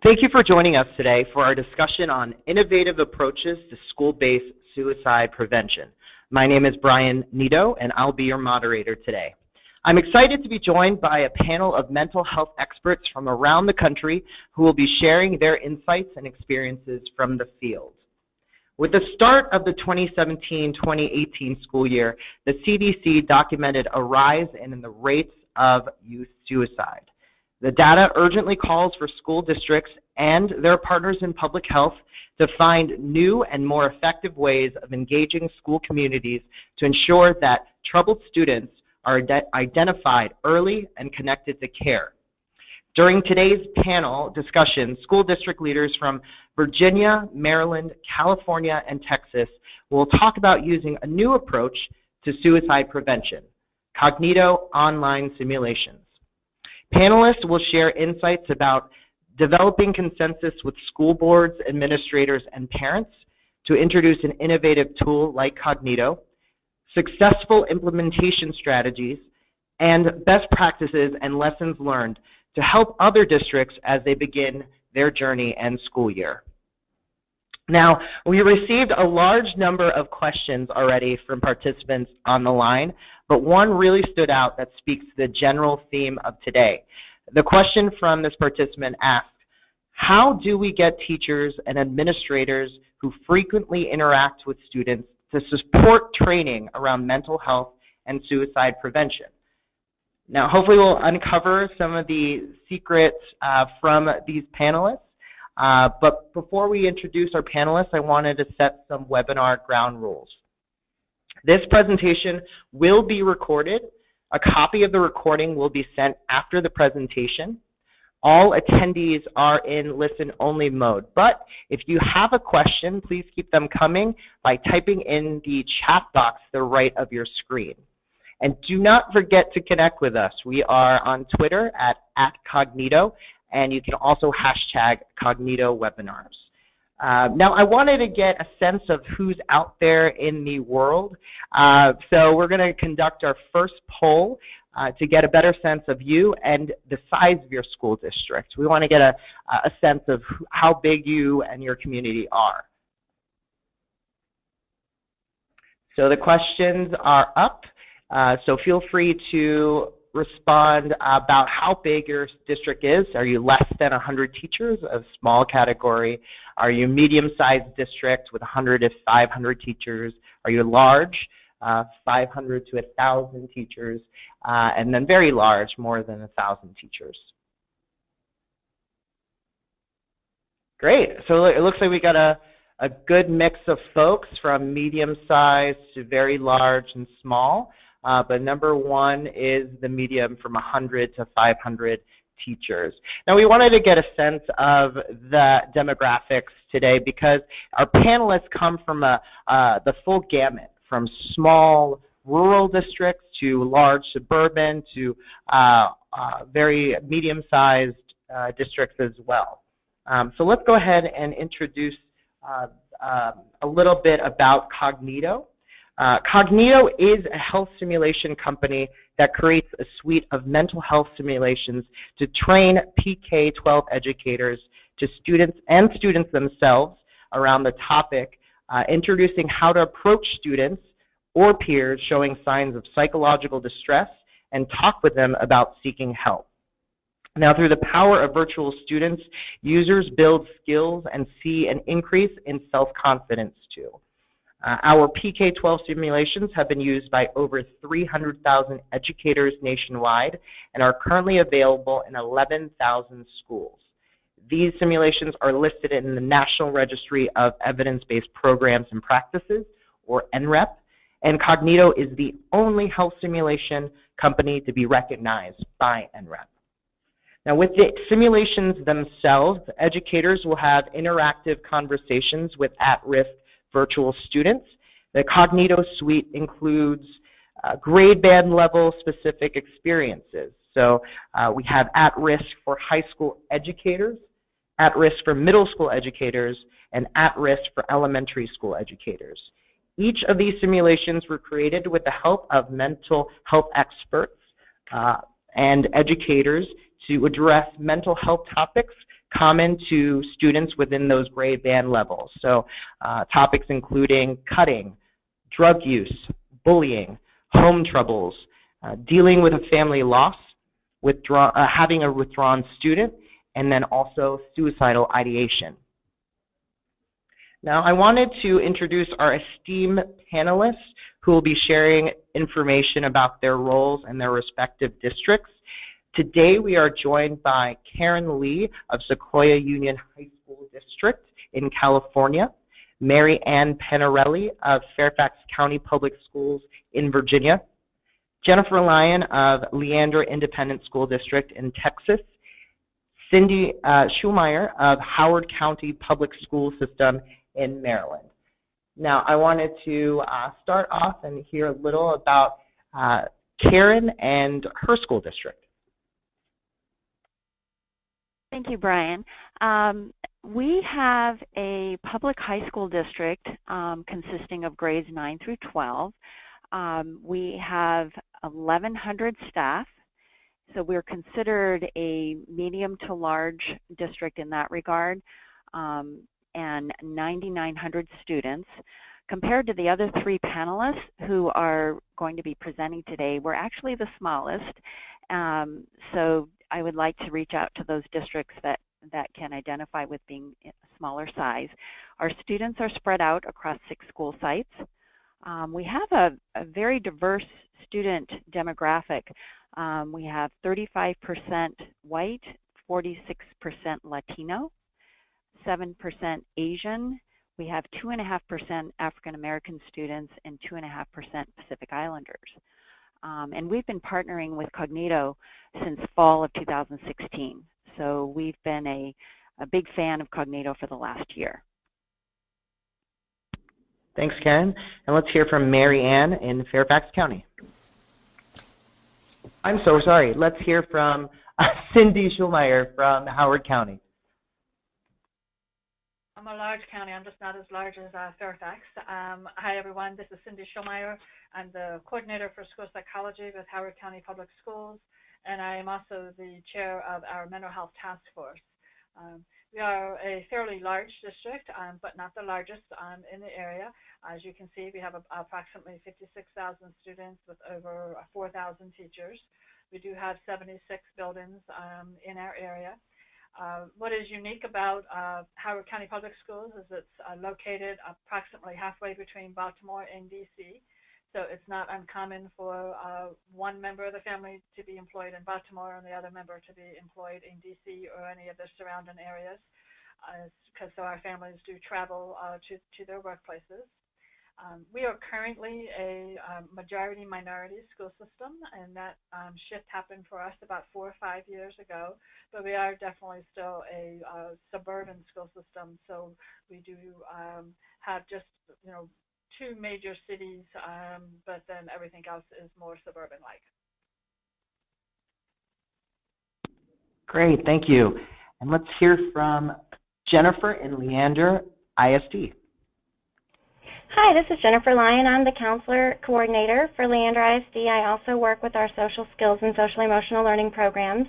Thank you for joining us today for our discussion on innovative approaches to school-based suicide prevention. My name is Brian Nito, and I'll be your moderator today. I'm excited to be joined by a panel of mental health experts from around the country who will be sharing their insights and experiences from the field. With the start of the 2017-2018 school year, the CDC documented a rise in the rates of youth suicide. The data urgently calls for school districts and their partners in public health to find new and more effective ways of engaging school communities to ensure that troubled students are identified early and connected to care. During today's panel discussion, school district leaders from Virginia, Maryland, California, and Texas will talk about using a new approach to suicide prevention, Kognito online simulations. Panelists will share insights about developing consensus with school boards, administrators, and parents to introduce an innovative tool like Kognito, successful implementation strategies, and best practices and lessons learned to help other districts as they begin their journey and school year. Now, we received a large number of questions already from participants on the line, but one really stood out that speaks to the general theme of today. The question from this participant asked, how do we get teachers and administrators who frequently interact with students to support training around mental health and suicide prevention? Now, hopefully we'll uncover some of the secrets from these panelists. But before we introduce our panelists, I wanted to set some webinar ground rules. This presentation will be recorded. A copy of the recording will be sent after the presentation. All attendees are in listen-only mode, but if you have a question, please keep them coming by typing in the chat box to the right of your screen. And do not forget to connect with us. We are on Twitter at @Kognito, and you can also hashtag Kognito webinars. Now, I wanted to get a sense of who's out there in the world. So we're going to conduct our first poll to get a better sense of you and the size of your school district. We want to get a sense of how big you and your community are. So the questions are up. So feel free to respond about how big your district is. Are you less than 100 teachers, a small category? Are you a medium-sized district with 100 to 500 teachers? Are you large, 500 to 1,000 teachers? And then very large, more than 1,000 teachers. Great. So it looks like we got a good mix of folks from medium-sized to very large and small. But number one is the medium from 100 to 500 teachers. Now we wanted to get a sense of the demographics today because our panelists come from the full gamut, from small rural districts to large suburban to very medium-sized districts as well. So let's go ahead and introduce a little bit about Kognito. Kognito is a health simulation company that creates a suite of mental health simulations to train PK-12 educators to students and students themselves around the topic, introducing how to approach students or peers showing signs of psychological distress and talk with them about seeking help. Now, through the power of virtual students, users build skills and see an increase in self-confidence too. Our PK-12 simulations have been used by over 300,000 educators nationwide and are currently available in 11,000 schools. These simulations are listed in the National Registry of Evidence-Based Programs and Practices, or NREP, and Kognito is the only health simulation company to be recognized by NREP. Now, with the simulations themselves, educators will have interactive conversations with at-risk virtual students. The Kognito suite includes grade band level specific experiences. So we have at-risk for high school educators, at-risk for middle school educators, and at-risk for elementary school educators. Each of these simulations were created with the help of mental health experts and educators to address mental health topics common to students within those grade band levels. So topics including cutting, drug use, bullying, home troubles, dealing with a family loss, having a withdrawn student, and then also suicidal ideation. Now, I wanted to introduce our esteemed panelists who will be sharing information about their roles and their respective districts. Today, we are joined by Karen Lee of Sequoia Union High School District in California, Mary Ann Penarelli of Fairfax County Public Schools in Virginia, Jennifer Lyon of Leander Independent School District in Texas, Cindy Schulmeyer of Howard County Public School System in Maryland. Now, I wanted to start off and hear a little about Karen and her school district. Thank you, Brian. We have a public high school district consisting of grades 9 through 12. We have 1,100 staff, so we're considered a medium to large district in that regard, and 9,900 students. Compared to the other three panelists who are going to be presenting today, we're actually the smallest. So I would like to reach out to those districts that can identify with being a smaller size. Our students are spread out across 6 school sites. We have a very diverse student demographic. We have 35% white, 46% Latino, 7% Asian. We have 2.5% African American students and 2.5% Pacific Islanders. And we've been partnering with Kognito since fall of 2016. So we've been a big fan of Kognito for the last year. Thanks, Karen. And let's hear from Mary Ann in Fairfax County. I'm so sorry. Let's hear from Cindy Schulmeyer from Howard County. I'm a large county. I'm just not as large as Fairfax. Hi, everyone. This is Cindy Schulmeyer. I'm the coordinator for school psychology with Howard County Public Schools, and I am also the chair of our mental health task force. We are a fairly large district, but not the largest in the area. As you can see, we have approximately 56,000 students with over 4,000 teachers. We do have 76 buildings in our area. What is unique about Howard County Public Schools is it's located approximately halfway between Baltimore and DC. So it's not uncommon for one member of the family to be employed in Baltimore and the other member to be employed in DC or any of the surrounding areas, because so our families do travel to their workplaces. We are currently a majority minority school system, and that shift happened for us about 4 or 5 years ago, but we are definitely still a suburban school system. So we do have just, 2 major cities, but then everything else is more suburban-like. Great, thank you. And let's hear from Jennifer in Leander ISD. Hi, this is Jennifer Lyon. I'm the counselor coordinator for Leander ISD. I also work with our social skills and social emotional learning programs.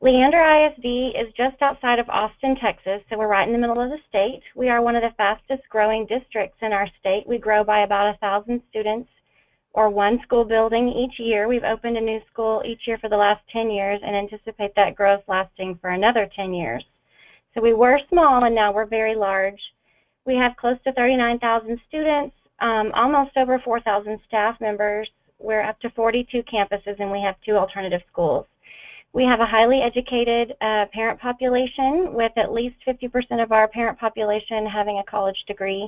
Leander ISD is just outside of Austin, Texas, so we're right in the middle of the state. We are one of the fastest growing districts in our state. We grow by about 1,000 students or 1 school building each year. We've opened a new school each year for the last 10 years and anticipate that growth lasting for another 10 years. So we were small and now we're very large. We have close to 39,000 students, almost over 4,000 staff members. We're up to 42 campuses and we have 2 alternative schools. We have a highly educated parent population with at least 50% of our parent population having a college degree.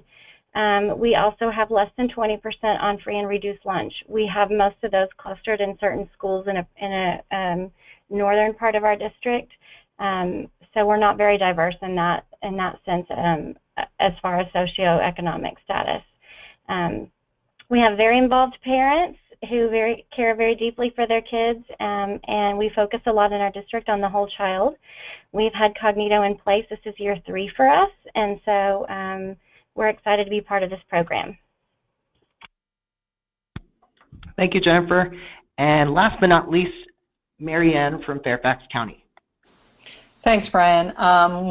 We also have less than 20% on free and reduced lunch. We have most of those clustered in certain schools in a northern part of our district. So we're not very diverse in that sense as far as socioeconomic status. We have very involved parents who care very deeply for their kids, and we focus a lot in our district on the whole child. We've had Kognito in place. This is year 3 for us, and so we're excited to be part of this program. Thank you, Jennifer. And last but not least, Mary Ann from Fairfax County. Thanks, Brian.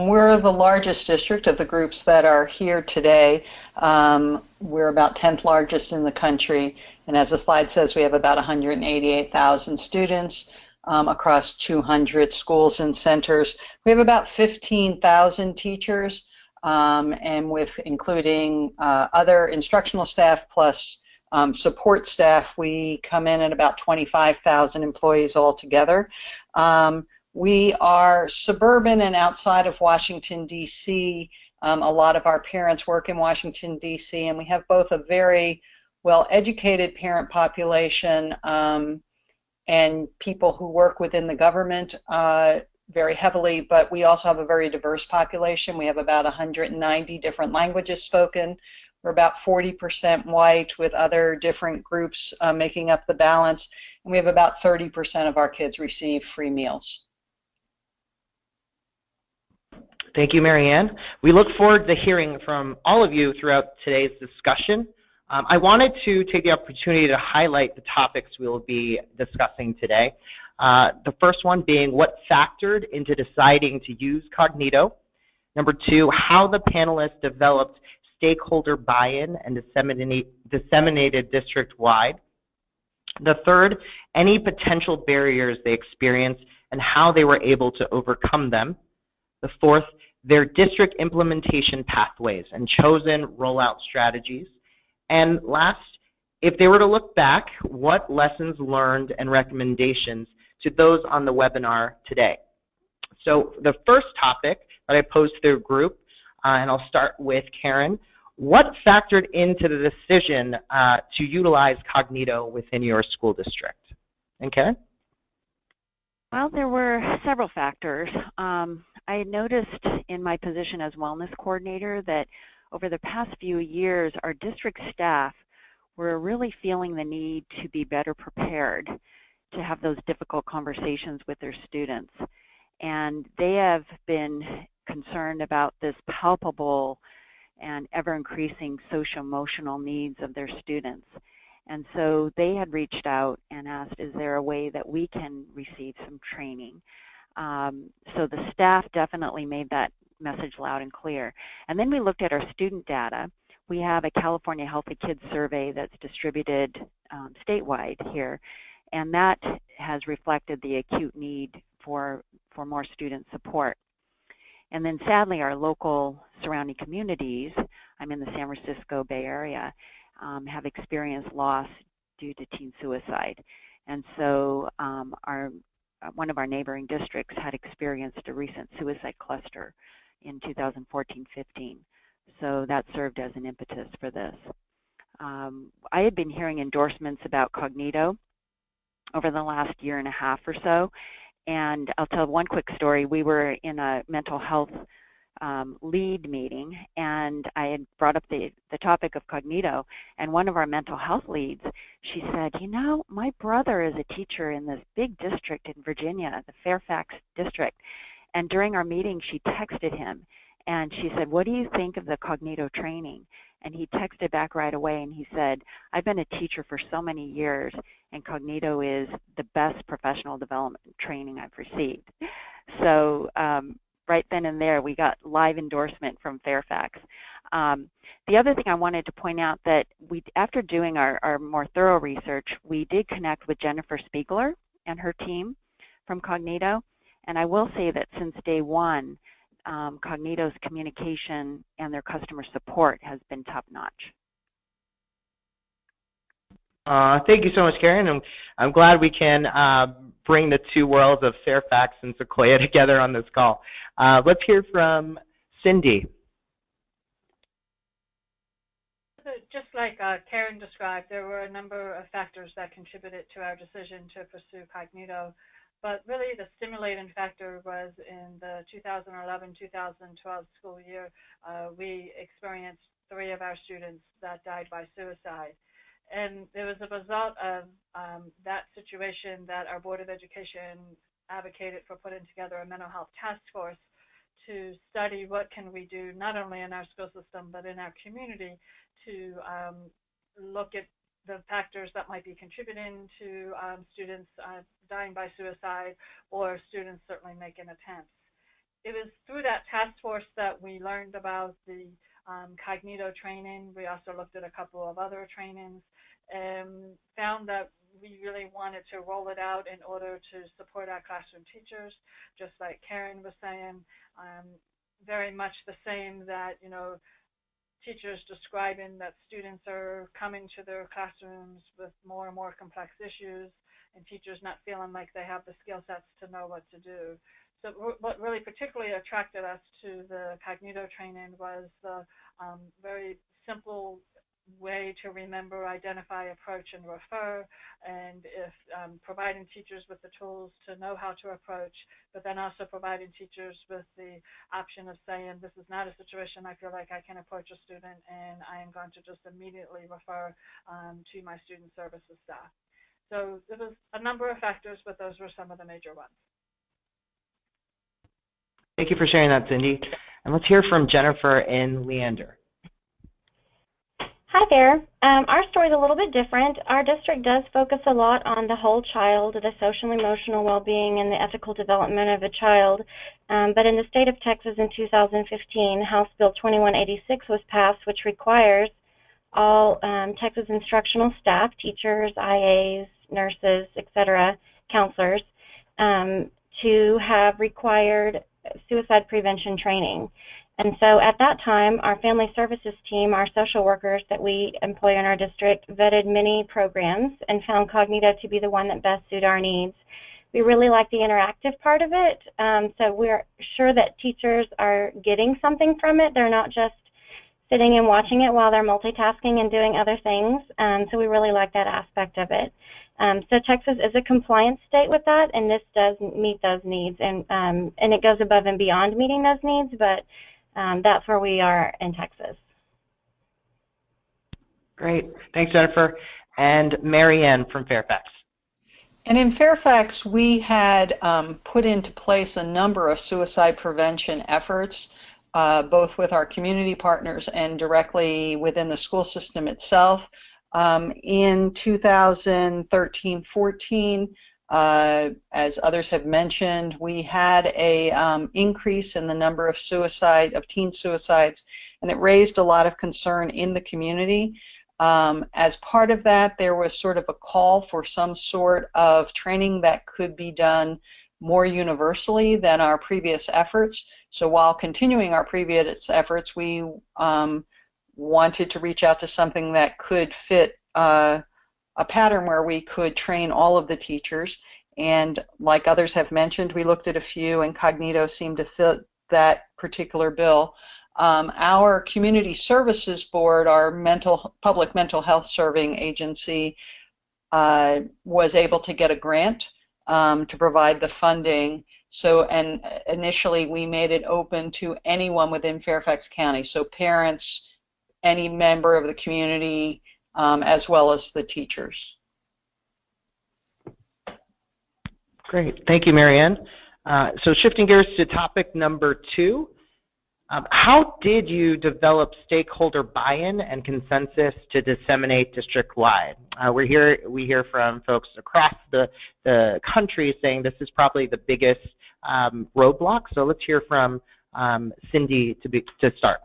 We're the largest district of the groups that are here today. We're about 10th largest in the country, and as the slide says, we have about 188,000 students across 200 schools and centers. We have about 15,000 teachers, and with including other instructional staff plus support staff, we come in at about 25,000 employees altogether. We are suburban and outside of Washington, D.C. A lot of our parents work in Washington, D.C., and we have both a very well-educated parent population and people who work within the government very heavily, but we also have a very diverse population. We have about 190 different languages spoken. We're about 40% white, with other different groups making up the balance, and we have about 30% of our kids receive free meals. Thank you, Marianne. We look forward to hearing from all of you throughout today's discussion. I wanted to take the opportunity to highlight the topics we will be discussing today. The first one being what factored into deciding to use Kognito. Number two, how the panelists developed stakeholder buy-in and disseminated district-wide. The third, any potential barriers they experienced and how they were able to overcome them. The fourth, their district implementation pathways and chosen rollout strategies. And last, if they were to look back, what lessons learned and recommendations to those on the webinar today. So the first topic that I posed to the group, and I'll start with Karen, what factored into the decision to utilize Kognito within your school district? And Karen? Well, there were several factors. I had noticed in my position as wellness coordinator that over the past few years, our district staff were really feeling the need to be better prepared to have those difficult conversations with their students. And they have been concerned about this palpable and ever-increasing social-emotional needs of their students. And so they had reached out and asked, is there a way that we can receive some training? So the staff definitely made that message loud and clear. And then we looked at our student data. We have a California Healthy Kids survey that's distributed statewide here, and that has reflected the acute need for more student support. And then sadly, our local surrounding communities, I'm in the San Francisco Bay Area, have experienced loss due to teen suicide. And so one of our neighboring districts had experienced a recent suicide cluster in 2014-15. So that served as an impetus for this. I had been hearing endorsements about Kognito over the last year and a half or so. And I'll tell one quick story. We were in a mental health lead meeting, and I had brought up the topic of Kognito, and one of our mental health leads, she said, you know, my brother is a teacher in this big district in Virginia, the Fairfax district, and during our meeting she texted him, and she said, what do you think of the Kognito training? And he texted back right away, and he said, I've been a teacher for so many years, and Kognito is the best professional development training I've received. So right then and there, we got live endorsement from Fairfax. The other thing I wanted to point out that after doing our more thorough research, we did connect with Jennifer Spiegler and her team from Kognito. And I will say that since day one, Kognito's communication and their customer support has been top-notch. Thank you so much, Karen. And I'm glad we can bring the two worlds of Fairfax and Sequoia together on this call. Let's hear from Cindy. Just like Karen described, there were a number of factors that contributed to our decision to pursue Kognito. But really the stimulating factor was in the 2011-2012 school year, we experienced 3 of our students that died by suicide. And it was a result of that situation that our Board of Education advocated for putting together a mental health task force to study what can we do not only in our school system but in our community to look at the factors that might be contributing to students dying by suicide or students certainly making attempts. it was through that task force that we learned about the Kognito training. We also looked at a couple of other trainings and found that we really wanted to roll it out in order to support our classroom teachers, just like Karen was saying, very much the same that, teachers describing that students are coming to their classrooms with more and more complex issues and teachers not feeling like they have the skill sets to know what to do. So what really particularly attracted us to the Kognito training was the very simple way to remember, identify, approach, and refer, and if providing teachers with the tools to know how to approach, but then also providing teachers with the option of saying, this is not a situation I feel like I can approach a student, and I am going to just immediately refer to my student services staff. So there was a number of factors, but those were some of the major ones. Thank you for sharing that, Cindy. And let's hear from Jennifer and Leander. Hi there. Our story is a little bit different. Our district does focus a lot on the whole child, the social and emotional well-being and the ethical development of a child. But in the state of Texas in 2015, House Bill 2186 was passed, which requires all Texas instructional staff, teachers, IAs, nurses, etc., counselors, to have required suicide prevention training. And so at that time, our family services team, our social workers that we employ in our district, vetted many programs and found Kognito to be the one that best suited our needs. We really like the interactive part of it, so we're sure that teachers are getting something from it. They're not just sitting and watching it while they're multitasking and doing other things, so we really like that aspect of it. So Texas is a compliance state with that, and this does meet those needs, and it goes above and beyond meeting those needs, but that's where we are in Texas. Great. Thanks, Jennifer. And Mary Ann from Fairfax. And in Fairfax, we had put into place a number of suicide prevention efforts, both with our community partners and directly within the school system itself. In 2013-14, as others have mentioned, we had a increase in the number of teen suicides, and it raised a lot of concern in the community. As part of that, there was sort of a call for some sort of training that could be done more universally than our previous efforts. So while continuing our previous efforts, we wanted to reach out to something that could fit a pattern where we could train all of the teachers. And like others have mentioned, we looked at a few, and Kognito seemed to fit that particular bill. Our Community Services Board, our public mental health serving agency, was able to get a grant to provide the funding. So, and initially we made it open to anyone within Fairfax County, so parents, any member of the community, as well as the teachers. Great. Thank you, Mary Ann. So shifting gears to topic number 2, how did you develop stakeholder buy-in and consensus to disseminate district-wide? We hear from folks across the country saying this is probably the biggest roadblock. So let's hear from Cindy to start.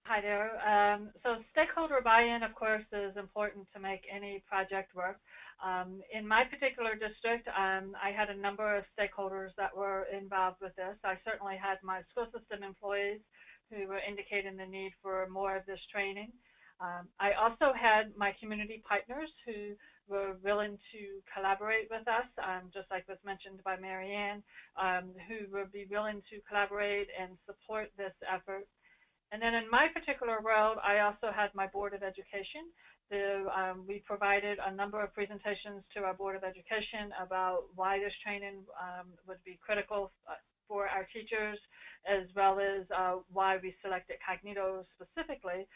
Hi there. So stakeholder buy-in, of course, is important to make any project work. In my particular district, I had a number of stakeholders that were involved with this. I certainly had my school system employees who were indicating the need for more of this training. I also had my community partners who were willing to collaborate with us, just like was mentioned by Mary Ann, who would be willing to collaborate and support this effort. And then in my particular world, I also had my Board of Education. We provided a number of presentations to our Board of Education about why this training would be critical for our teachers, as well as why we selected Kognito specifically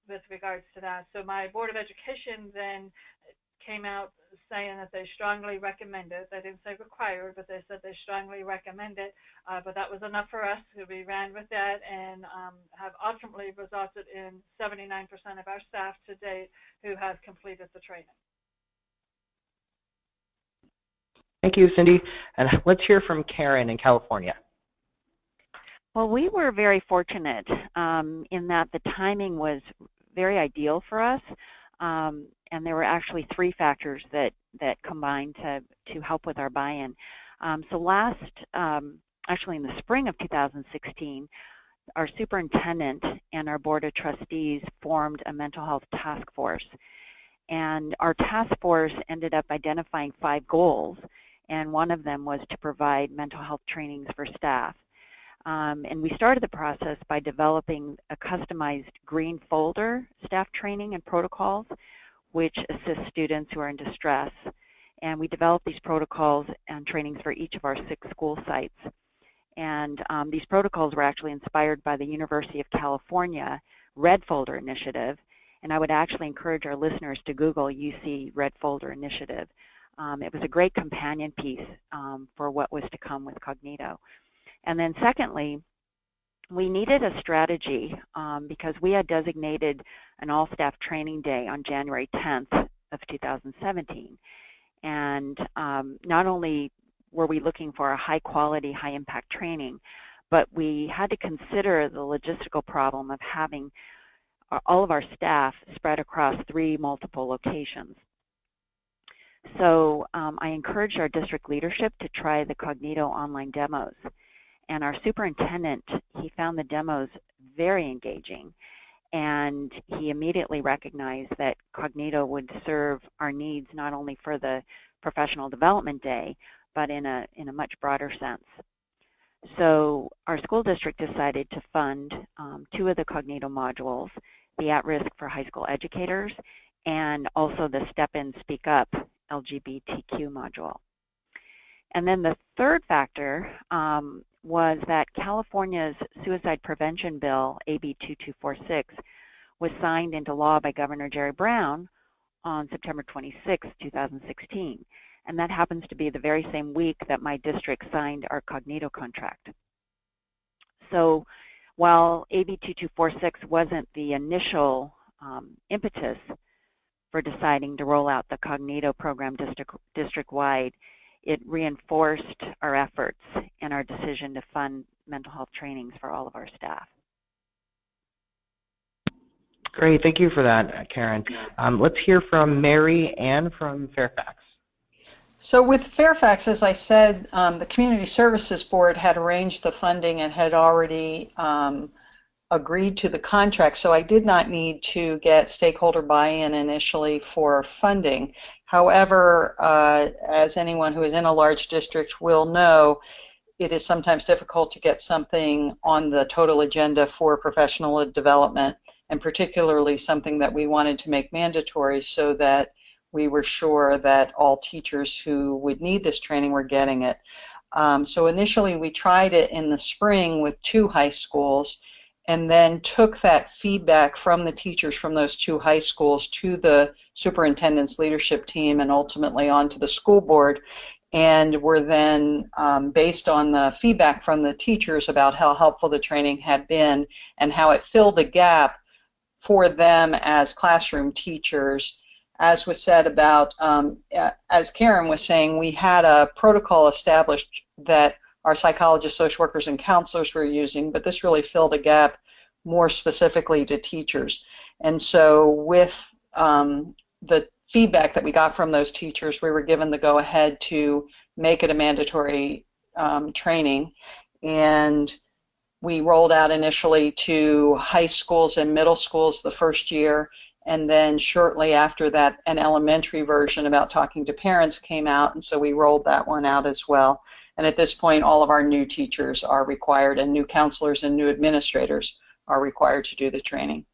with regards to that. So my Board of Education then came out saying that they strongly recommend it. They didn't say required, but they said they strongly recommend it. But that was enough for us. So we ran with that and have ultimately resulted in 79% of our staff to date who have completed the training. Thank you, Cindy. And let's hear from Karen in California. Well, we were very fortunate in that the timing was very ideal for us, and there were actually three factors that combined to help with our buy-in. So actually in the spring of 2016, our superintendent and our board of trustees formed a mental health task force. And our task force ended up identifying 5 goals, and one of them was to provide mental health trainings for staff. And we started the process by developing a customized green folder staff training and protocols, which assist students who are in distress. And we developed these protocols and trainings for each of our 6 school sites. And these protocols were actually inspired by the University of California Red Folder Initiative. And I would actually encourage our listeners to Google UC Red Folder Initiative. It was a great companion piece for what was to come with Kognito. And then secondly, we needed a strategy because we had designated an all-staff training day on January 10th of 2017. And not only were we looking for a high-quality, high-impact training, but we had to consider the logistical problem of having all of our staff spread across 3 multiple locations. So I encouraged our district leadership to try the Kognito online demos. And our superintendent, he found the demos very engaging, and he immediately recognized that Kognito would serve our needs not only for the professional development day, but in a much broader sense. So our school district decided to fund 2 of the Kognito modules, the At-Risk for High School Educators, and also the Step In, Speak Up LGBTQ module. And then the third factor was that California's suicide prevention bill, AB 2246, was signed into law by Governor Jerry Brown on September 26, 2016. And that happens to be the very same week that my district signed our Kognito contract. So while AB 2246 wasn't the initial impetus for deciding to roll out the Kognito program district-wide, it reinforced our efforts and our decision to fund mental health trainings for all of our staff. Great, thank you for that, Karen. Let's hear from Mary Ann from Fairfax. So with Fairfax, as I said, the Community Services Board had arranged the funding and had already agreed to the contract, so I did not need to get stakeholder buy-in initially for funding. However, as anyone who is in a large district will know, it is sometimes difficult to get something on the total agenda for professional development, and particularly something that we wanted to make mandatory so that we were sure that all teachers who would need this training were getting it. So initially we tried it in the spring with 2 high schools, and then took that feedback from the teachers from those 2 high schools to the superintendent's leadership team and ultimately onto the school board, and were then based on the feedback from the teachers about how helpful the training had been and how it filled a gap for them as classroom teachers. As was said about, as Karen was saying, we had a protocol established that our psychologists, social workers, and counselors were using, but this really filled a gap more specifically to teachers. And so with the feedback that we got from those teachers, we were given the go-ahead to make it a mandatory training. And we rolled out initially to high schools and middle schools the first year, and then shortly after that an elementary version about talking to parents came out, and so we rolled that one out as well. And at this point, all of our new teachers are required, and new counselors and new administrators are required to do the training.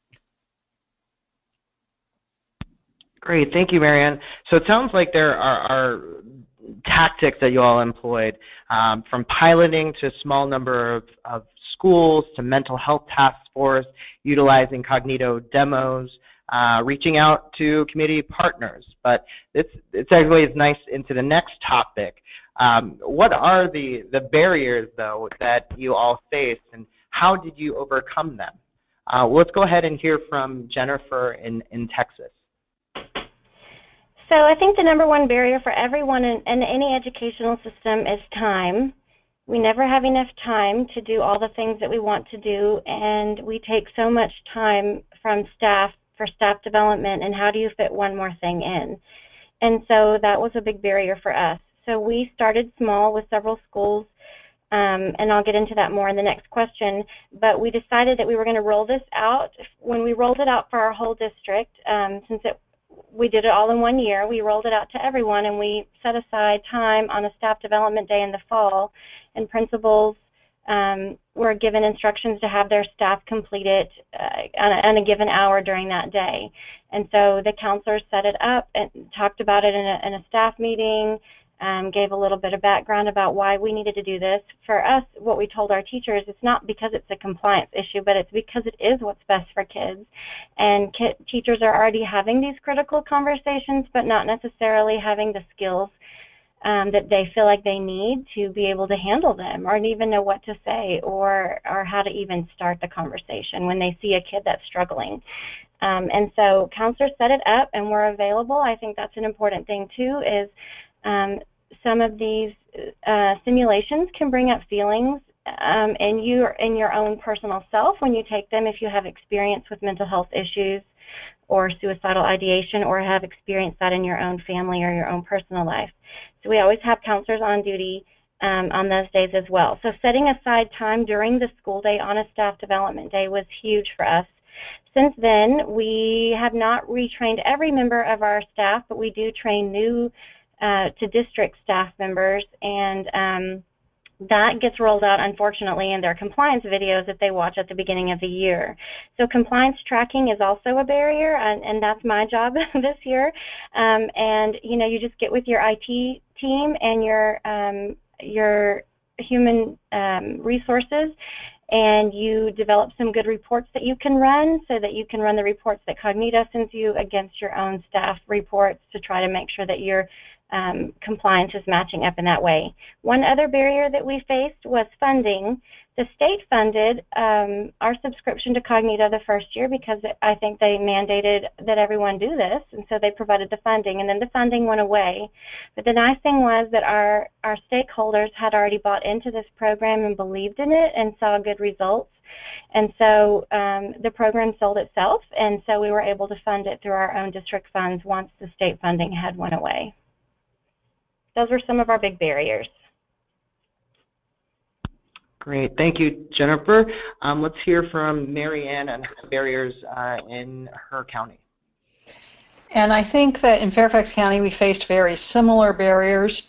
Great, thank you, Marianne. So it sounds like there are tactics that you all employed, from piloting to a small number of schools to mental health task force, utilizing Kognito demos, reaching out to community partners. But it segues nice into the next topic. What are the barriers, though, that you all faced, and how did you overcome them? Let's go ahead and hear from Jennifer in Texas. So I think the number one barrier for everyone in any educational system is time. We never have enough time to do all the things that we want to do, and we take so much time from staff for staff development and how do you fit one more thing in. And so that was a big barrier for us. So we started small with several schools, and I'll get into that more in the next question, but we decided that we were going to roll this out. When we rolled it out for our whole district, since we did it all in 1 year, we rolled it out to everyone, and we set aside time on a staff development day in the fall, and principals were given instructions to have their staff complete it on a given hour during that day. And so the counselors set it up and talked about it in a staff meeting, gave a little bit of background about why we needed to do this. For us, what we told our teachers, it's not because it's a compliance issue, but it's because it is what's best for kids. And teachers are already having these critical conversations, but not necessarily having the skills that they feel like they need to be able to handle them, or even know what to say, or how to even start the conversation when they see a kid that's struggling. And so counselors set it up and we're available. I think that's an important thing too, is some of these simulations can bring up feelings in your own personal self when you take them, if you have experience with mental health issues or suicidal ideation, or have experienced that in your own family or your own personal life. So we always have counselors on duty on those days as well. So setting aside time during the school day on a staff development day was huge for us. Since then, we have not retrained every member of our staff, but we do train new to district staff members, and that gets rolled out, unfortunately, in their compliance videos that they watch at the beginning of the year. So compliance tracking is also a barrier, and that's my job this year. And you just get with your IT team and your human resources, and you develop some good reports that you can run, so that you can run the reports that Kognito sends you against your own staff reports to try to make sure that your compliance is matching up in that way. One other barrier that we faced was funding. The state funded our subscription to Kognito the first year because I think they mandated that everyone do this, and so they provided the funding, and then the funding went away. But the nice thing was that our stakeholders had already bought into this program and believed in it and saw good results. And so the program sold itself, and so we were able to fund it through our own district funds once the state funding had went away. Those were some of our big barriers. Great. Thank you, Jennifer. Let's hear from Mary Ann on barriers in her county. And I think that in Fairfax County we faced very similar barriers,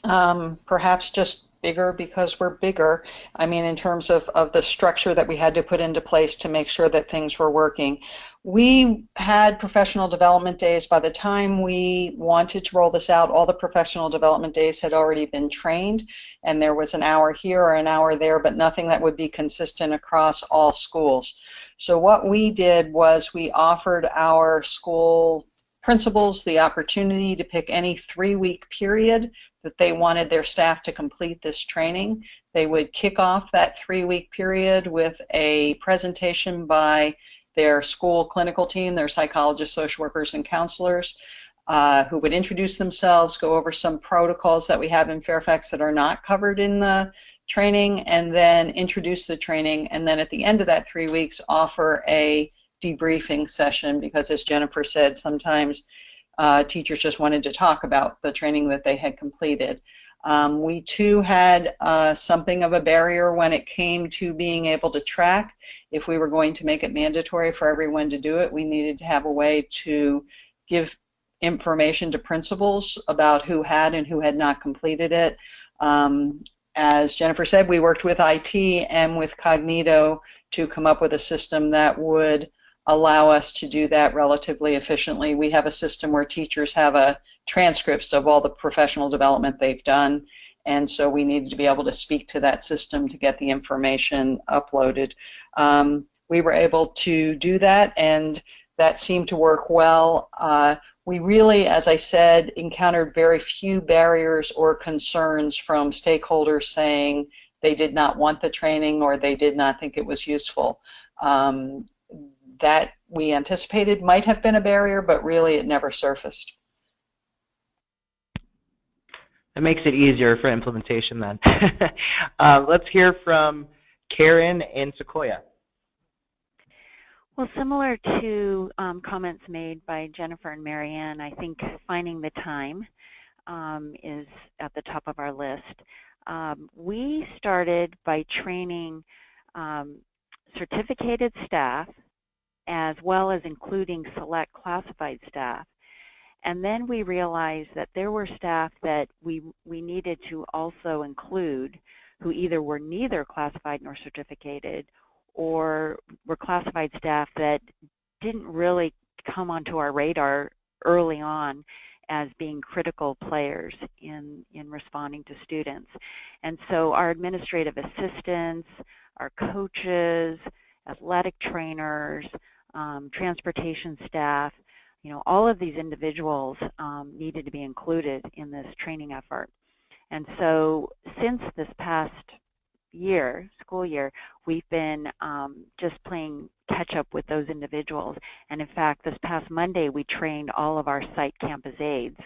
perhaps just bigger because we're bigger. I mean, in terms of the structure that we had to put into place to make sure that things were working. We had professional development days. By the time we wanted to roll this out, all the professional development days had already been trained, and there was an hour here or an hour there, but nothing that would be consistent across all schools. So what we did was we offered our school principals the opportunity to pick any 3-week period that they wanted their staff to complete this training. They would kick off that 3-week period with a presentation by their school clinical team, their psychologists, social workers, and counselors, who would introduce themselves, go over some protocols that we have in Fairfax that are not covered in the training, and then introduce the training, and then at the end of that 3 weeks offer a debriefing session, because as Jennifer said, sometimes teachers just wanted to talk about the training that they had completed. We too had something of a barrier when it came to being able to track. If we were going to make it mandatory for everyone to do it, we needed to have a way to give information to principals about who had and who had not completed it. As Jennifer said, we worked with IT and with Kognito to come up with a system that would allow us to do that relatively efficiently. We have a system where teachers have transcripts of all the professional development they've done, and so we needed to be able to speak to that system to get the information uploaded. We were able to do that, and that seemed to work well. We really, as I said, encountered very few barriers or concerns from stakeholders saying they did not want the training or they did not think it was useful. That we anticipated might have been a barrier, but really it never surfaced. That makes it easier for implementation then. Let's hear from Karen in Sequoia. Well, similar to comments made by Jennifer and Marianne, I think finding the time is at the top of our list. We started by training certificated staff as well as including select classified staff. And then we realized that there were staff that we needed to also include who either were neither classified nor certificated, or were classified staff that didn't really come onto our radar early on as being critical players in responding to students. And so our administrative assistants, our coaches, athletic trainers, transportation staff, all of these individuals needed to be included in this training effort. And so since this past school year, we've been just playing catch up with those individuals. And in fact, this past Monday, we trained all of our site campus aides.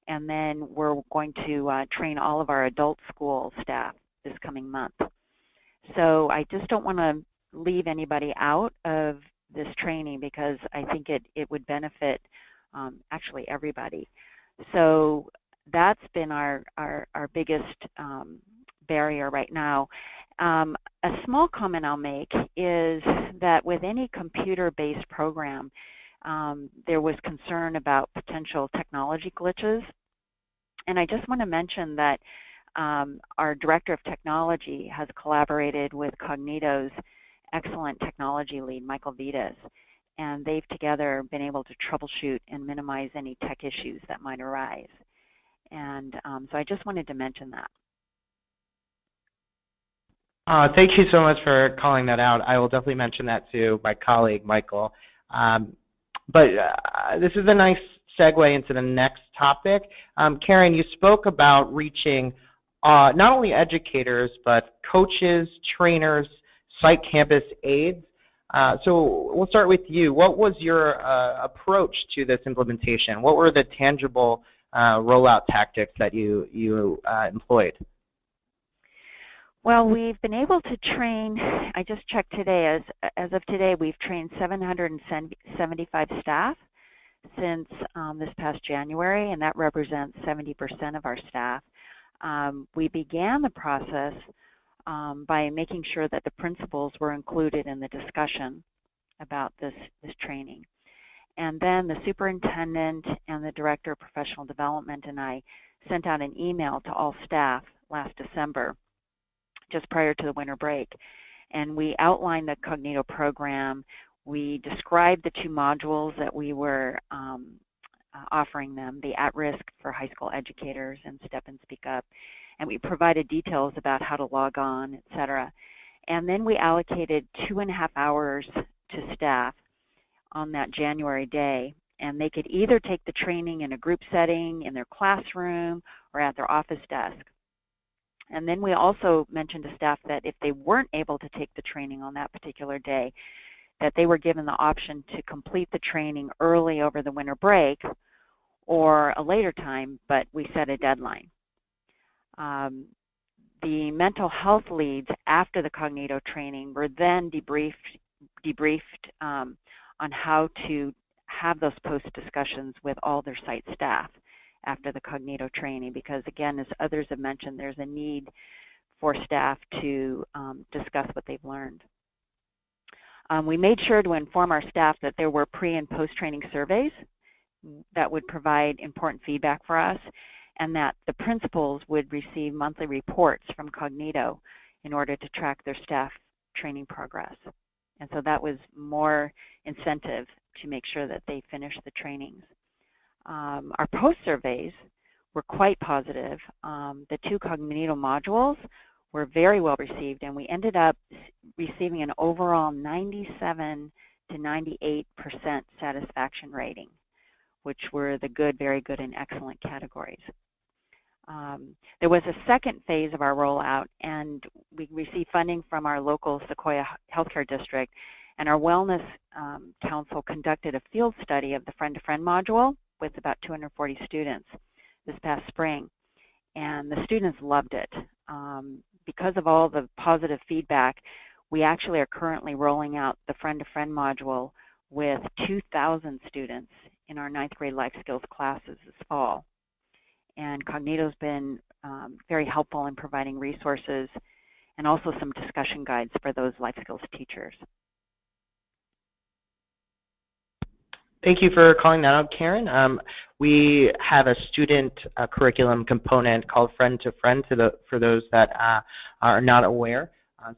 And then we're going to train all of our adult school staff this coming month. So I just don't want to leave anybody out of this training because I think it would benefit actually everybody. So that's been our biggest barrier right now. A small comment I'll make is that with any computer-based program, there was concern about potential technology glitches. And I just want to mention that our Director of Technology has collaborated with Kognito's excellent technology lead, Michael Vitas, and they've together been able to troubleshoot and minimize any tech issues that might arise. And so I just wanted to mention that. Thank you so much for calling that out. I will definitely mention that to my colleague, Michael. But this is a nice segue into the next topic. Karen, you spoke about reaching not only educators, but coaches, trainers, site campus aides. So we'll start with you. What was your approach to this implementation? What were the tangible rollout tactics that you employed? Well, we've been able to train, I just checked today, as of today, we've trained 775 staff since this past January, and that represents 70% of our staff. We began the process by making sure that the principals were included in the discussion about this training. And then the superintendent and the director of professional development and I sent out an email to all staff last December, just prior to the winter break. And we outlined the Kognito program. We described the two modules that we were offering them, the at-risk for high school educators and Step and Speak Up. And we provided details about how to log on, et cetera. And then we allocated 2.5 hours to staff on that January day. And they could either take the training in a group setting, in their classroom, or at their office desk. And then we also mentioned to staff that if they weren't able to take the training on that particular day, that they were given the option to complete the training early over the winter break or a later time, but we set a deadline. The mental health leads after the Kognito training were then debriefed on how to have those post discussions with all their site staff after the Kognito training, because again, as others have mentioned, there's a need for staff to discuss what they've learned. We made sure to inform our staff that there were pre and post training surveys that would provide important feedback for us, and that the principals would receive monthly reports from Kognito in order to track their staff training progress. And so that was more incentive to make sure that they finished the trainings. Our post surveys were quite positive. The two Kognito modules were very well received, and we ended up receiving an overall 97 to 98% satisfaction rating, which were the good, very good, and excellent categories. There was a second phase of our rollout, and we received funding from our local Sequoia Healthcare District, and our Wellness Council conducted a field study of the Friend-to-Friend module with about 240 students this past spring. And students loved it. Because of all the positive feedback, we actually are currently rolling out the Friend-to-Friend module with 2,000 students in our 9th grade life skills classes this fall. And Kognito's been very helpful in providing resources and also some discussion guides for those life skills teachers. Thank you for calling that out, Karen. We have a student curriculum component called Friend to Friend for those that are not aware.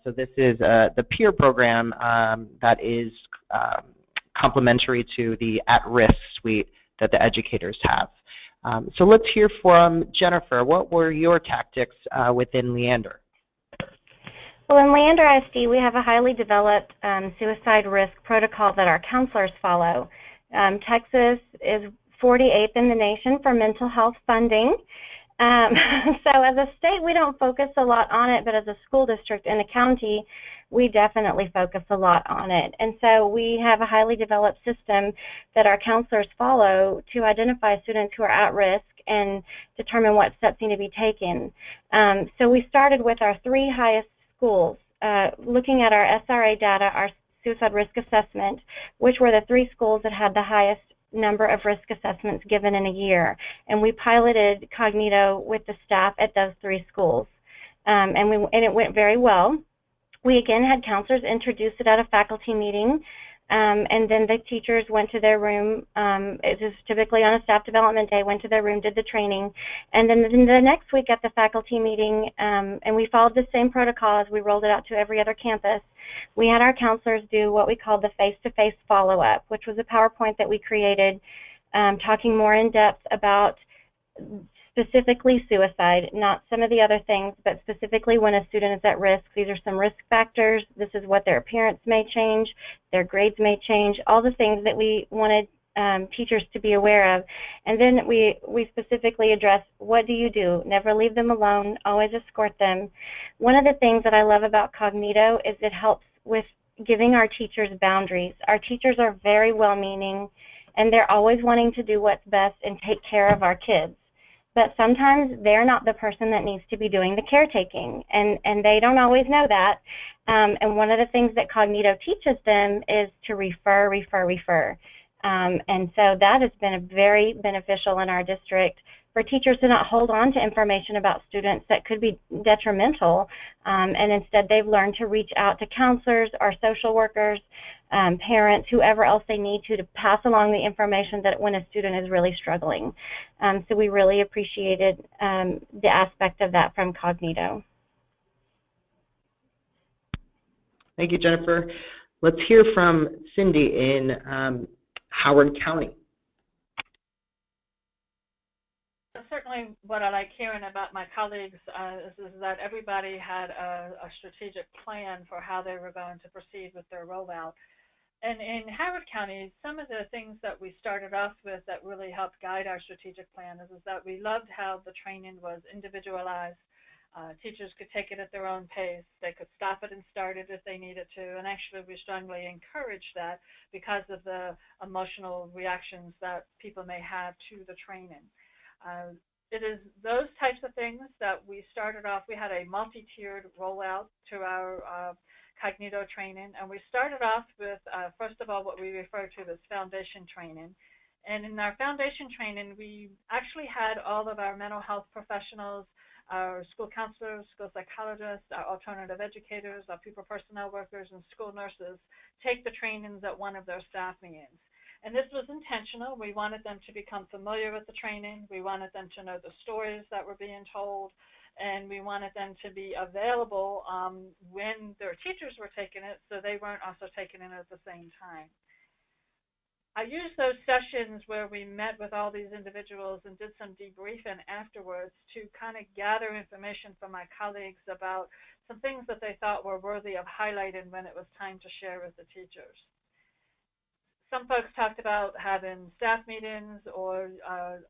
So this is the peer program that is complementary to the at-risk suite that the educators have. So let's hear from Jennifer. What were your tactics within Leander? Well, in Leander ISD, we have a highly developed suicide risk protocol that our counselors follow. Texas is 48th in the nation for mental health funding. So as a state, we don't focus a lot on it, but as a school district in a county, we definitely focus a lot on it. And so we have a highly developed system that our counselors follow to identify students who are at risk and determine what steps need to be taken. So we started with our 3 highest schools, looking at our SRA data, our suicide risk assessment, which were the 3 schools that had the highest number of risk assessments given in a year. And we piloted Kognito with the staff at those 3 schools. And it went very well. We again had counselors introduce it at a faculty meeting, and then the teachers went to their room. It was typically on a staff development day, went to their room, did the training, and then the next week at the faculty meeting, and we followed the same protocol as we rolled it out to every other campus. We had our counselors do what we called the face-to-face follow-up, which was a PowerPoint that we created talking more in depth about specifically suicide, not some of the other things, but specifically when a student is at risk. These are some risk factors. This is what their appearance may change, their grades may change, all the things that we wanted teachers to be aware of. And then we specifically address, what do you do? Never leave them alone, always escort them. One of the things that I love about Kognito is it helps with giving our teachers boundaries. Our teachers are very well-meaning, and they're always wanting to do what's best and take care of our kids. But sometimes they're not the person that needs to be doing the caretaking, and they don't always know that. And one of the things that Kognito teaches them is to refer. And so that has been very beneficial in our district for teachers to not hold on to information about students that could be detrimental, and instead they've learned to reach out to counselors or social workers, parents, whoever else they need to pass along the information that when a student is really struggling. So we really appreciated the aspect of that from Kognito. Thank you, Jennifer. Let's hear from Cindy in Howard County. Certainly what I like hearing about my colleagues is that everybody had a strategic plan for how they were going to proceed with their rollout. And in Howard County, some of the things that we started off with that really helped guide our strategic plan is that we loved how the training was individualized. Teachers could take it at their own pace. They could stop it and start it if they needed to. And actually, we strongly encourage that because of the emotional reactions that people may have to the training. It is those types of things that we started off. We had a multi-tiered rollout to our Kognito training, and we started off with, first of all, what we refer to as foundation training. And in our foundation training, we actually had all of our mental health professionals, our school counselors, school psychologists, our alternative educators, our pupil personnel workers, and school nurses take the trainings at one of their staff meetings. And this was intentional. We wanted them to become familiar with the training. We wanted them to know the stories that were being told. And we wanted them to be available when their teachers were taking it, so they weren't also taking it at the same time. I used those sessions where we met with all these individuals and did some debriefing afterwards to kind of gather information from my colleagues about some things that they thought were worthy of highlighting when it was time to share with the teachers. Some folks talked about having staff meetings or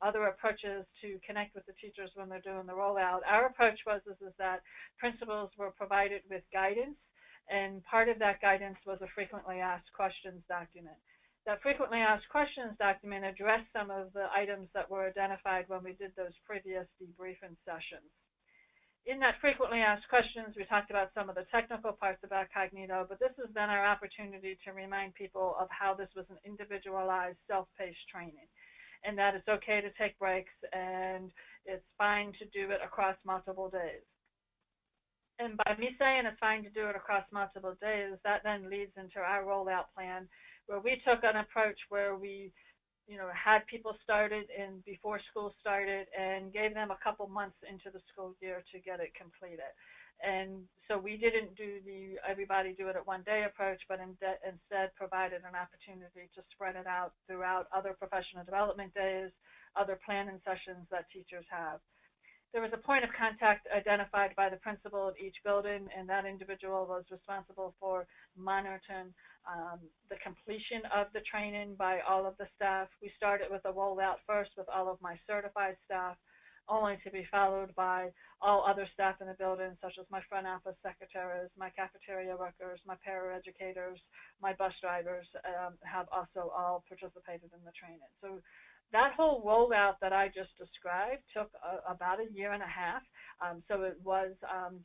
other approaches to connect with the teachers when they're doing the rollout. Our approach was that principals were provided with guidance, and part of that guidance was a frequently asked questions document. That frequently asked questions document addressed some of the items that were identified when we did those previous debriefing sessions. In that frequently asked questions, we talked about some of the technical parts about Kognito, but this has been our opportunity to remind people of how this was an individualized, self-paced training, and that it's okay to take breaks, and it's fine to do it across multiple days. And by me saying it's fine to do it across multiple days, that then leads into our rollout plan, where we took an approach where we had people started in before school started and gave them a couple months into the school year to get it completed. And so we didn't do the everybody do it at one day approach, but instead provided an opportunity to spread it out throughout other professional development days, other planning sessions that teachers have. There was a point of contact identified by the principal of each building, and that individual was responsible for monitoring the completion of the training by all of the staff. We started with a rollout first with all of my certified staff, only to be followed by all other staff in the building, such as my front office secretaries, my cafeteria workers, my paraeducators, my bus drivers have also all participated in the training. So that whole rollout that I just described took about a year and a half, so it was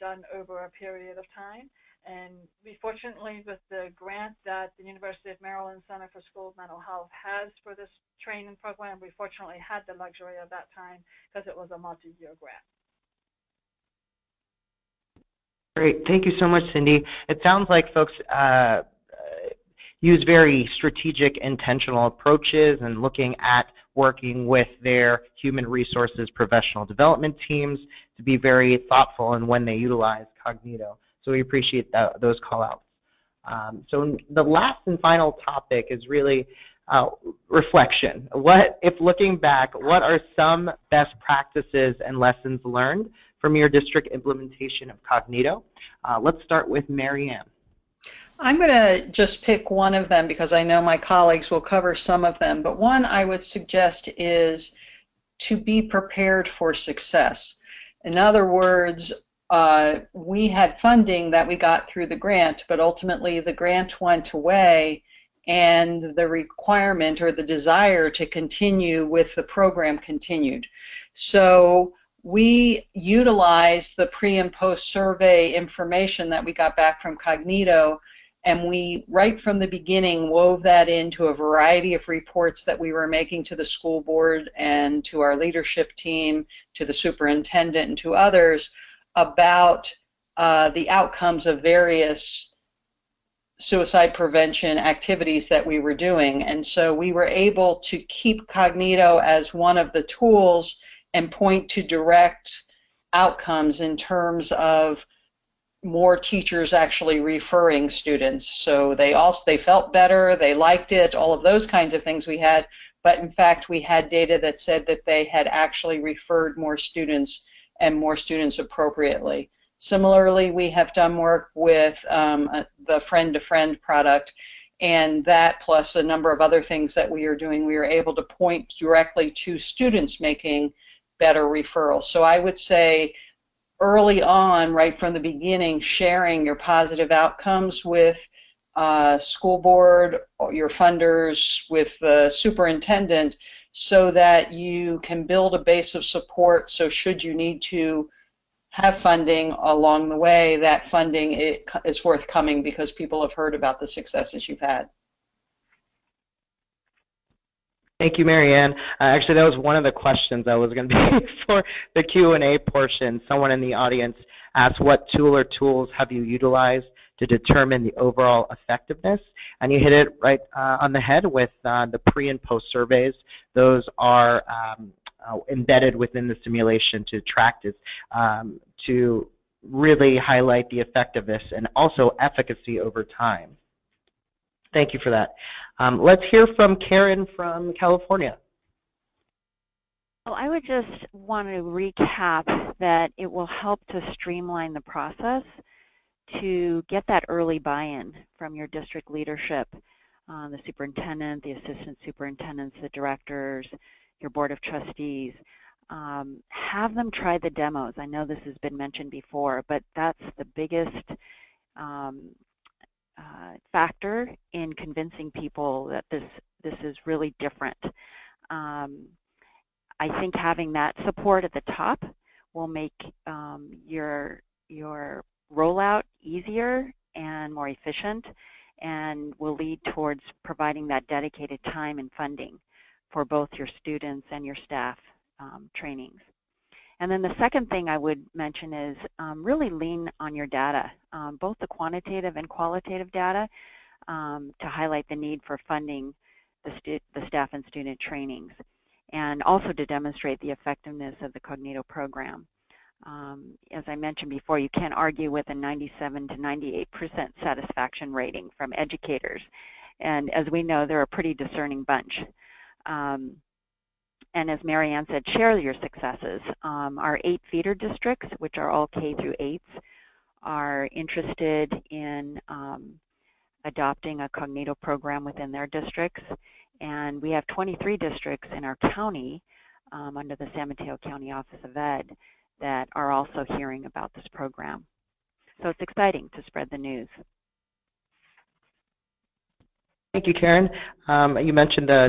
done over a period of time. And we fortunately, with the grant that the University of Maryland Center for School Mental Health has for this training program, we fortunately had the luxury of that time because it was a multi-year grant. Great. Thank you so much, Cindy. It sounds like folks use very strategic, intentional approaches and looking at working with their human resources professional development teams to be very thoughtful in when they utilize Kognito. So we appreciate those call-outs. So the last and final topic is really reflection. If looking back, what are some best practices and lessons learned from your district implementation of Kognito? Let's start with Mary Ann. I'm going to just pick one of them because I know my colleagues will cover some of them, but one I would suggest is to be prepared for success. In other words, we had funding that we got through the grant, but ultimately the grant went away and the requirement or the desire to continue with the program continued. So we utilized the pre and post survey information that we got back from Kognito, and we, right from the beginning, wove that into a variety of reports that we were making to the school board and to our leadership team, to the superintendent, and to others about the outcomes of various suicide prevention activities that we were doing. And so we were able to keep Kognito as one of the tools and point to direct outcomes in terms of more teachers actually referring students. So they felt better, they liked it, all of those kinds of things we had. But in fact, we had data that said that they had actually referred more students and more students appropriately. Similarly, we have done work with the friend-to-friend product, and that plus a number of other things that we are doing, we are able to point directly to students making better referrals. So I would say early on, right from the beginning, sharing your positive outcomes with school board, your funders, with the superintendent, so that you can build a base of support. So should you need to have funding along the way, that funding is forthcoming because people have heard about the successes you've had. Thank you, Mary Ann. Actually, that was one of the questions I was going to be for the Q&A portion. Someone in the audience asked, what tool or tools have you utilized to determine the overall effectiveness? And you hit it right on the head with the pre and post surveys. Those are embedded within the simulation to track this, to really highlight the effectiveness and also efficacy over time. Thank you for that. Let's hear from Karen from California. Well, I would just want to recap that it will help to streamline the process to get that early buy-in from your district leadership, the superintendent, the assistant superintendents, the directors, your board of trustees. Have them try the demos. I know this has been mentioned before, but that's the biggest factor in convincing people that this is really different. I think having that support at the top will make your rollout easier and more efficient, and will lead towards providing that dedicated time and funding for both your students and your staff trainings. And then the second thing I would mention is really lean on your data, both the quantitative and qualitative data, to highlight the need for funding the staff and student trainings, and also to demonstrate the effectiveness of the Kognito program. As I mentioned before, you can't argue with a 97 to 98% satisfaction rating from educators. And as we know, they're a pretty discerning bunch. And as Marianne said, share your successes. Our 8 feeder districts, which are all K through 8s, are interested in adopting a Kognito program within their districts. And we have 23 districts in our county under the San Mateo County Office of Ed that are also hearing about this program. So it's exciting to spread the news. Thank you, Karen. You mentioned the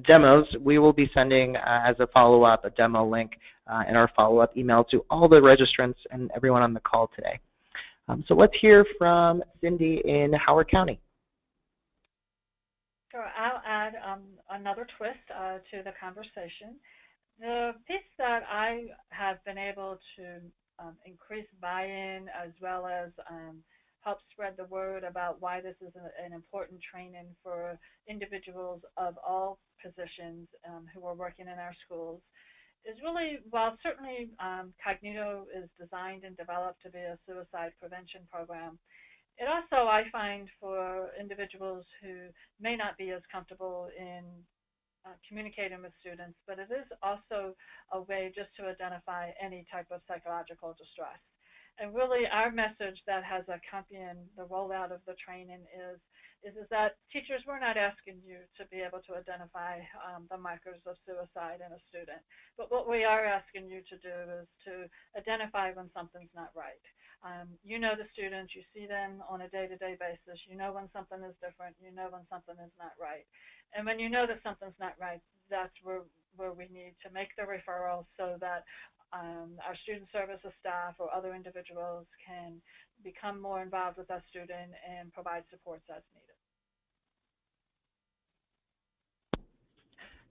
demos. We will be sending as a follow-up a demo link in our follow-up email to all the registrants and everyone on the call today. So let's hear from Cindy in Howard County. Sure, I'll add another twist to the conversation. The piece that I have been able to increase buy-in, as well as help spread the word about why this is an important training for individuals of all positions who are working in our schools, is really, while certainly Kognito is designed and developed to be a suicide prevention program, it also, I find, for individuals who may not be as comfortable in communicating with students, but it is also a way just to identify any type of psychological distress. And really, our message that has accompanied the rollout of the training is that teachers, we're not asking you to be able to identify the markers of suicide in a student, but what we are asking you to do is to identify when something's not right. You know the students, you see them on a day-to-day basis, you know when something is different, you know when something is not right. And when you know that something's not right, that's where we need to make the referral so that our student services staff or other individuals can become more involved with that student and provide supports as needed.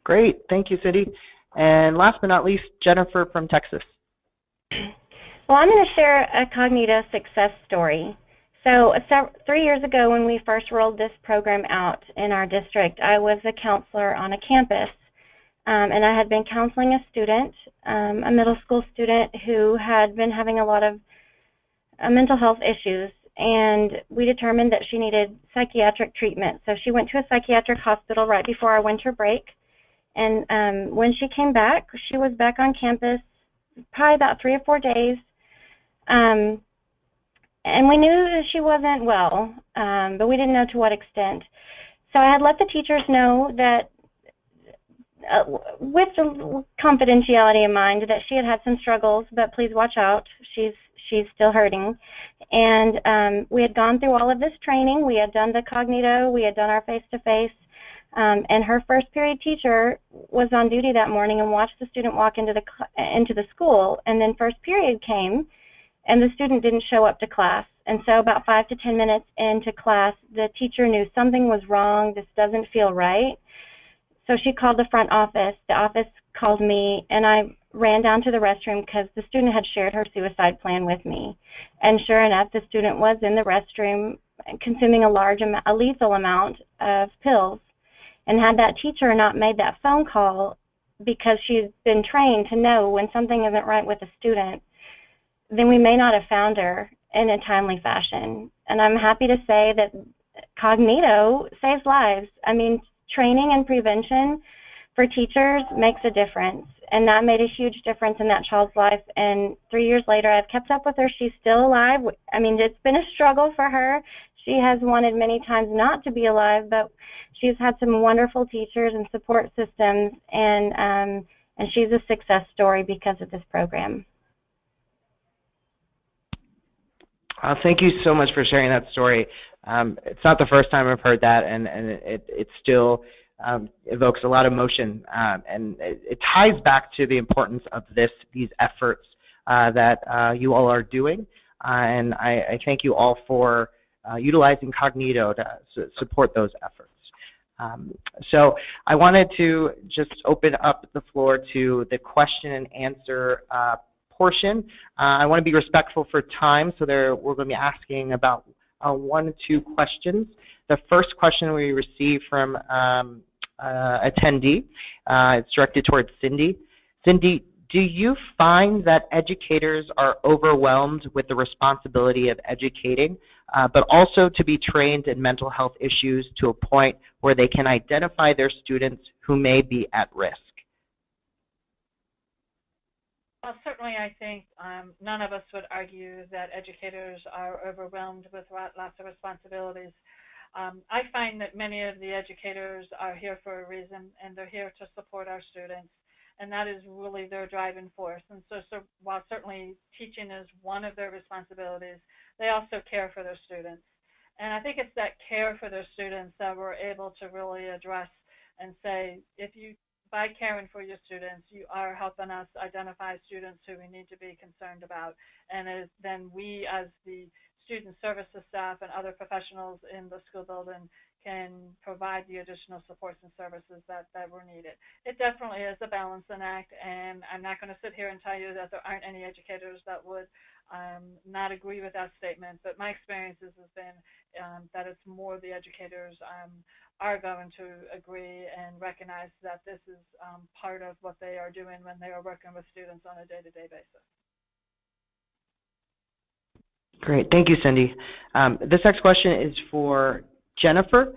Great, thank you, Cindy. And last but not least, Jennifer from Texas. Well, I'm going to share a Kognito success story. So 3 years ago, when we first rolled this program out in our district, I was a counselor on a campus, and I had been counseling a student, a middle school student who had been having a lot of mental health issues, and we determined that she needed psychiatric treatment. So she went to a psychiatric hospital right before our winter break, and when she came back, she was back on campus probably about 3 or 4 days. And we knew that she wasn't well, but we didn't know to what extent. So I had let the teachers know that, with the confidentiality in mind, that she had had some struggles, but please watch out. She's still hurting. And we had gone through all of this training. We had done the Kognito. We had done our face-to-face. And her first period teacher was on duty that morning and watched the student walk into the school. And then first period came, and the student didn't show up to class. And so about 5 to 10 minutes into class, the teacher knew something was wrong. This doesn't feel right. So she called the front office. The office called me, and I ran down to the restroom because the student had shared her suicide plan with me. And sure enough, the student was in the restroom consuming a lethal amount of pills. And had that teacher not made that phone call, because she's been trained to know when something isn't right with a student, then we may not have found her in a timely fashion. And I'm happy to say that Kognito saves lives. I mean, training and prevention for teachers makes a difference, and that made a huge difference in that child's life. And 3 years later, I've kept up with her. She's still alive. I mean, it's been a struggle for her. She has wanted many times not to be alive, but she's had some wonderful teachers and support systems, and she's a success story because of this program. Thank you so much for sharing that story. It's not the first time I've heard that, and it's still evokes a lot of emotion, and it ties back to the importance of these efforts that you all are doing, and I thank you all for utilizing Kognito to support those efforts. So I wanted to just open up the floor to the question and answer portion. I want to be respectful for time, so we're going to be asking about 1 to 2 questions. The first question we received from attendee, it's directed towards Cindy. Cindy, do you find that educators are overwhelmed with the responsibility of educating, but also to be trained in mental health issues to a point where they can identify their students who may be at risk? Well, certainly I think none of us would argue that educators are overwhelmed with lots of responsibilities. I find that many of the educators are here for a reason, and they're here to support our students, and that is really their driving force. And so while certainly teaching is one of their responsibilities, they also care for their students. And I think it's that care for their students that we're able to really address and say, by caring for your students, you are helping us identify students who we need to be concerned about. And then we, as the student services staff and other professionals in the school building, can provide the additional supports and services that were needed. It definitely is a balancing act, and I'm not going to sit here and tell you that there aren't any educators that would not agree with that statement, but my experiences has been that it's more the educators are going to agree and recognize that this is part of what they are doing when they are working with students on a day-to-day basis. Great, thank you, Cindy. This next question is for Jennifer.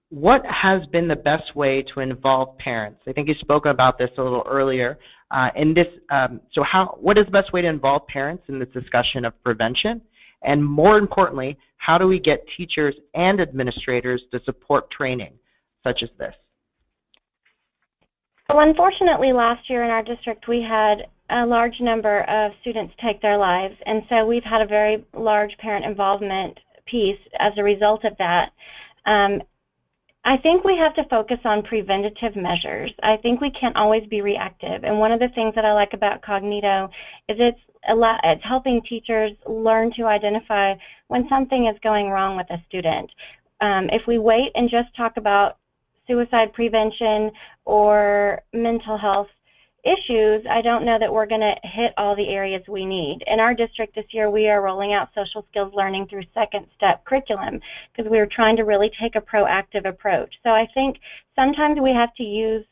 What has been the best way to involve parents? I think you spoke about this a little earlier. What is the best way to involve parents in this discussion of prevention? And more importantly, how do we get teachers and administrators to support training such as this? Well, unfortunately, last year in our district, we had a large number of students take their lives, and so we've had a very large parent involvement piece as a result of that. I think we have to focus on preventative measures. I think we can't always be reactive, and one of the things that I like about Kognito is it's helping teachers learn to identify when something is going wrong with a student. If we wait and just talk about suicide prevention or mental health issues, I don't know that we're going to hit all the areas we need. In our district this year, we are rolling out social skills learning through second step curriculum because we are trying to really take a proactive approach. So I think sometimes we have to use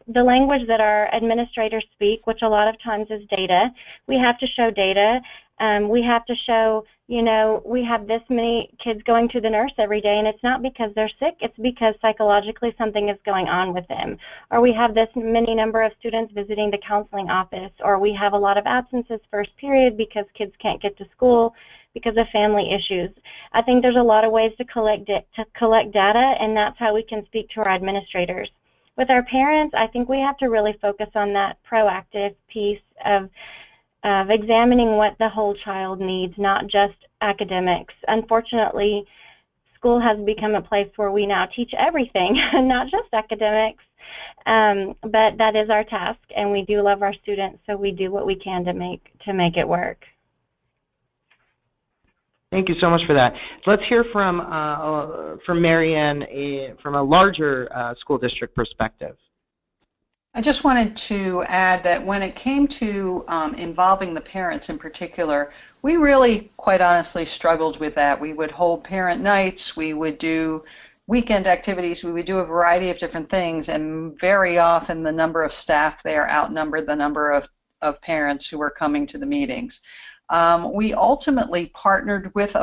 the language that our administrators speak, which a lot of times is data. We have to show data. We have to show, we have this many kids going to the nurse every day, and it's not because they're sick, it's because psychologically something is going on with them. Or we have this many number of students visiting the counseling office, or we have a lot of absences first period because kids can't get to school because of family issues. I think there's a lot of ways to collect data, and that's how we can speak to our administrators. With our parents, I think we have to really focus on that proactive piece of examining what the whole child needs, not just academics. Unfortunately, school has become a place where we now teach everything, not just academics, but that is our task, and we do love our students, so we do what we can to make it work. Thank you so much for that. Let's hear from Marianne from a larger school district perspective. I just wanted to add that when it came to involving the parents in particular, we really, quite honestly, struggled with that. We would hold parent nights, we would do weekend activities, we would do a variety of different things, and very often the number of staff there outnumbered the number of parents who were coming to the meetings. We ultimately partnered with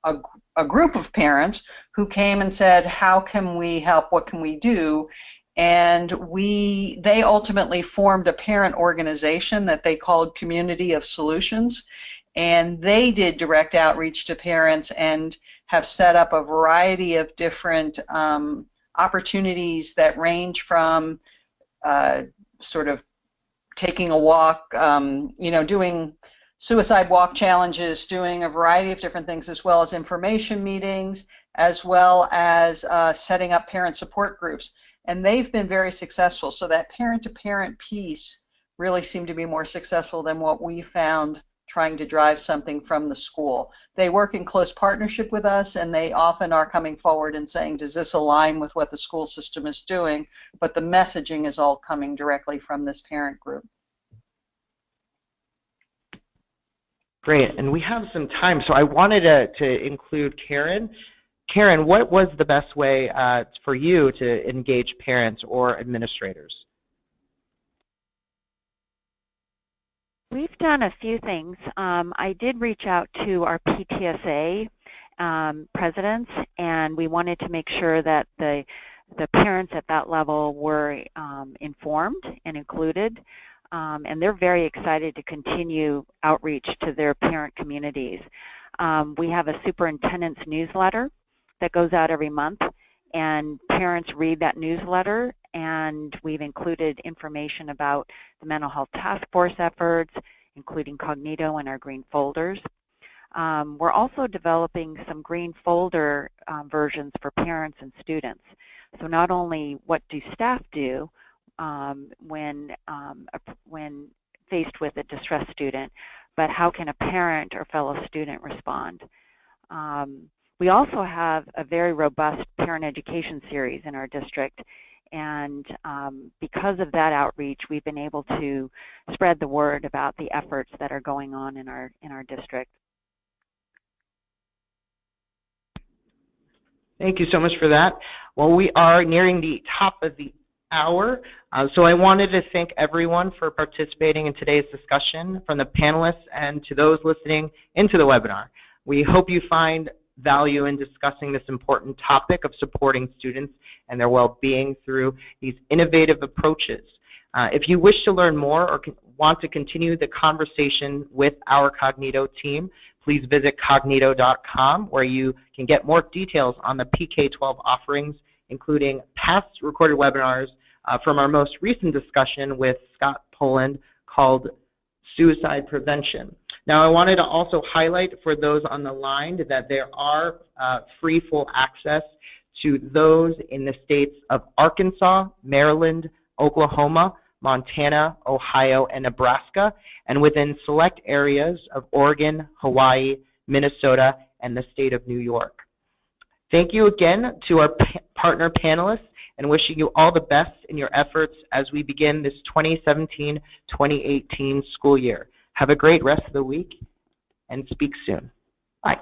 a group of parents who came and said, how can we help, what can we do? And they ultimately formed a parent organization that they called Community of Solutions, and they did direct outreach to parents and have set up a variety of different opportunities that range from sort of taking a walk, doing suicide walk challenges, doing a variety of different things, as well as information meetings, as well as setting up parent support groups. and they've been very successful. So that parent-to-parent piece really seemed to be more successful than what we found trying to drive something from the school. They work in close partnership with us, and they often are coming forward and saying, does this align with what the school system is doing? But the messaging is all coming directly from this parent group. Great, and we have some time, so I wanted to include Karen. Karen, what was the best way for you to engage parents or administrators? We've done a few things. I did reach out to our PTSA presidents, and we wanted to make sure that the parents at that level were informed and included, and they're very excited to continue outreach to their parent communities. We have a superintendent's newsletter that goes out every month, and parents read that newsletter, and we've included information about the mental health task force efforts, including Kognito and our green folders. We're also developing some green folder versions for parents and students. So not only what do staff do when faced with a distressed student, but how can a parent or fellow student respond? We also have a very robust parent education series in our district, and because of that outreach, we've been able to spread the word about the efforts that are going on in our district. Thank you so much for that. Well, we are nearing the top of the hour, so I wanted to thank everyone for participating in today's discussion, from the panelists and to those listening into the webinar. We hope you find value in discussing this important topic of supporting students and their well-being through these innovative approaches. If you wish to learn more or want to continue the conversation with our Kognito team, please visit kognito.com, where you can get more details on the PK-12 offerings, including past recorded webinars from our most recent discussion with Scott Poland called Suicide Prevention. Now, I wanted to also highlight for those on the line that there are free full access to those in the states of Arkansas, Maryland, Oklahoma, Montana, Ohio, and Nebraska, and within select areas of Oregon, Hawaii, Minnesota, and the state of New York. Thank you again to our partner panelists, and wishing you all the best in your efforts as we begin this 2017-2018 school year. Have a great rest of the week, and speak soon. Bye.